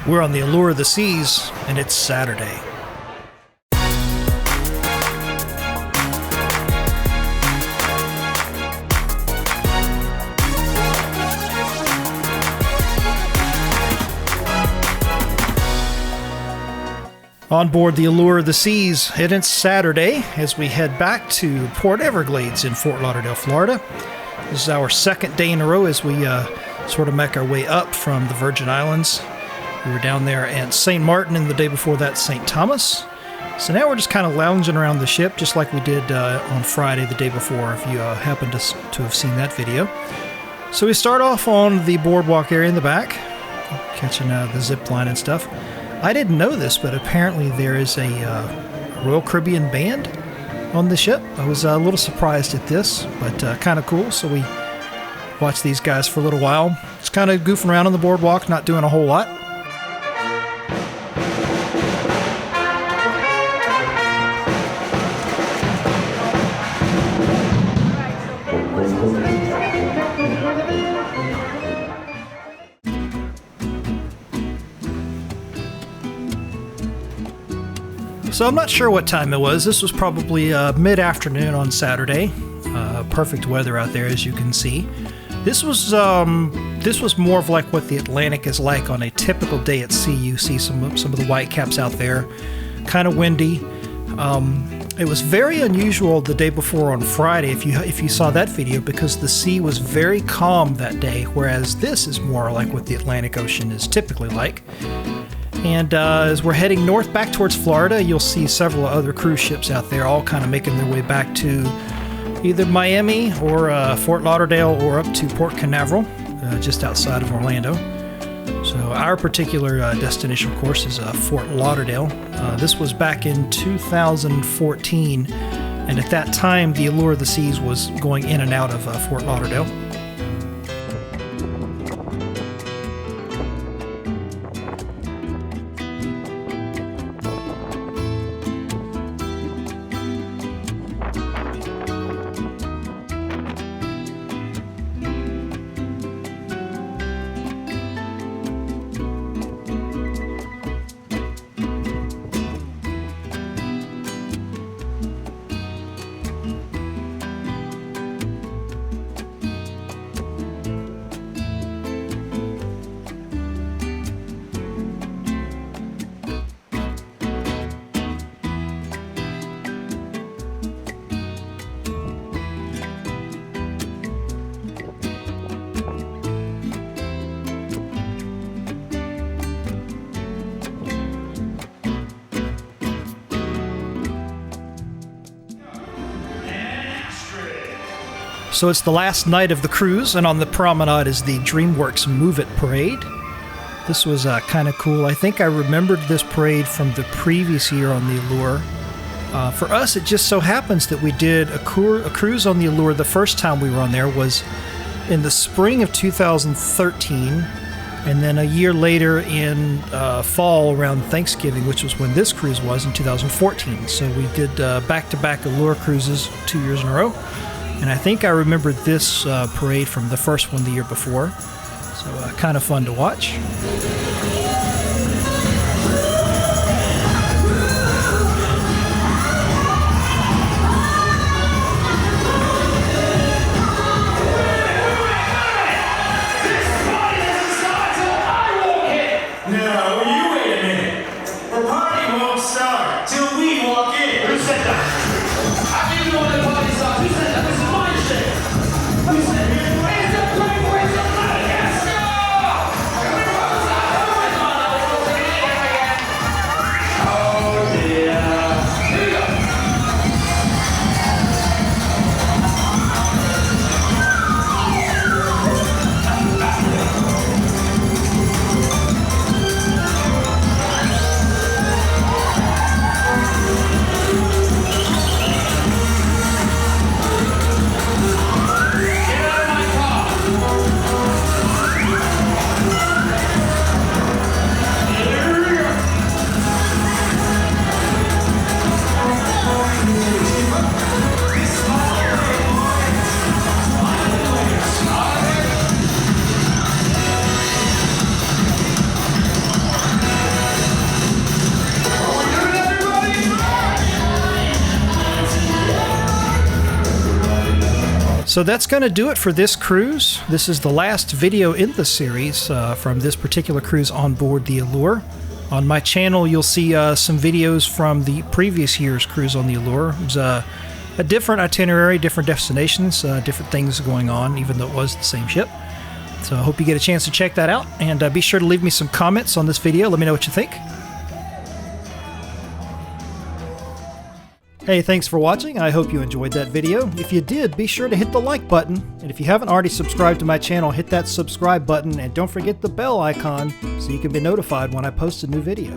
We're on the Allure of the Seas, and it's Saturday. On board the Allure of the Seas, and it's Saturday as we head back to Port Everglades in Fort Lauderdale, Florida. This is our second day in a row as we sort of make our way up from the Virgin Islands. We were down there at St. Martin, and the day before that, St. Thomas. So now we're just kind of lounging around the ship, just like we did on Friday, the day before, if you happen to have seen that video. So we start off on the boardwalk area in the back, catching the zip line and stuff. I didn't know this, but apparently there is a Royal Caribbean band on the ship. I was a little surprised at this, but kind of cool. So we watched these guys for a little while. Just kind of goofing around on the boardwalk, not doing a whole lot. So I'm not sure what time it was. This was probably mid-afternoon on Saturday. Perfect weather out there, as you can see. This was more of like what the Atlantic is like on a typical day at sea. You see some of the whitecaps out there, kind of windy. It was very unusual the day before on Friday, if you saw that video, because the sea was very calm that day, whereas this is more like what the Atlantic Ocean is typically like. And as we're heading north back towards Florida, you'll see several other cruise ships out there, all kind of making their way back to either Miami or Fort Lauderdale or up to Port Canaveral, just outside of Orlando. So our particular destination, of course, is Fort Lauderdale. This was back in 2014, and at that time, the Allure of the Seas was going in and out of Fort Lauderdale. So it's the last night of the cruise, and on the promenade is the Dreamworks Move It Parade. This was kind of cool. I think I remembered this parade from the previous year on the Allure. For us, it just so happens that we did a cruise on the Allure. The first time we were on there was in the spring of 2013, and then a year later in fall around Thanksgiving, which was when this cruise was in 2014. So we did back-to-back Allure cruises 2 years in a row. And I think I remembered this parade from the first one the year before. So kind of fun to watch. So that's going to do it for this cruise. This is the last video in the series from this particular cruise on board the Allure. On my channel, you'll see some videos from the previous year's cruise on the Allure. It was a different itinerary, different destinations, different things going on, even though it was the same ship. So I hope you get a chance to check that out, and be sure to leave me some comments on this video. Let me know what you think. Hey, thanks for watching. I hope you enjoyed that video. If you did, be sure to hit the like button. And if you haven't already subscribed to my channel, hit that subscribe button, and don't forget the bell icon so you can be notified when I post a new video.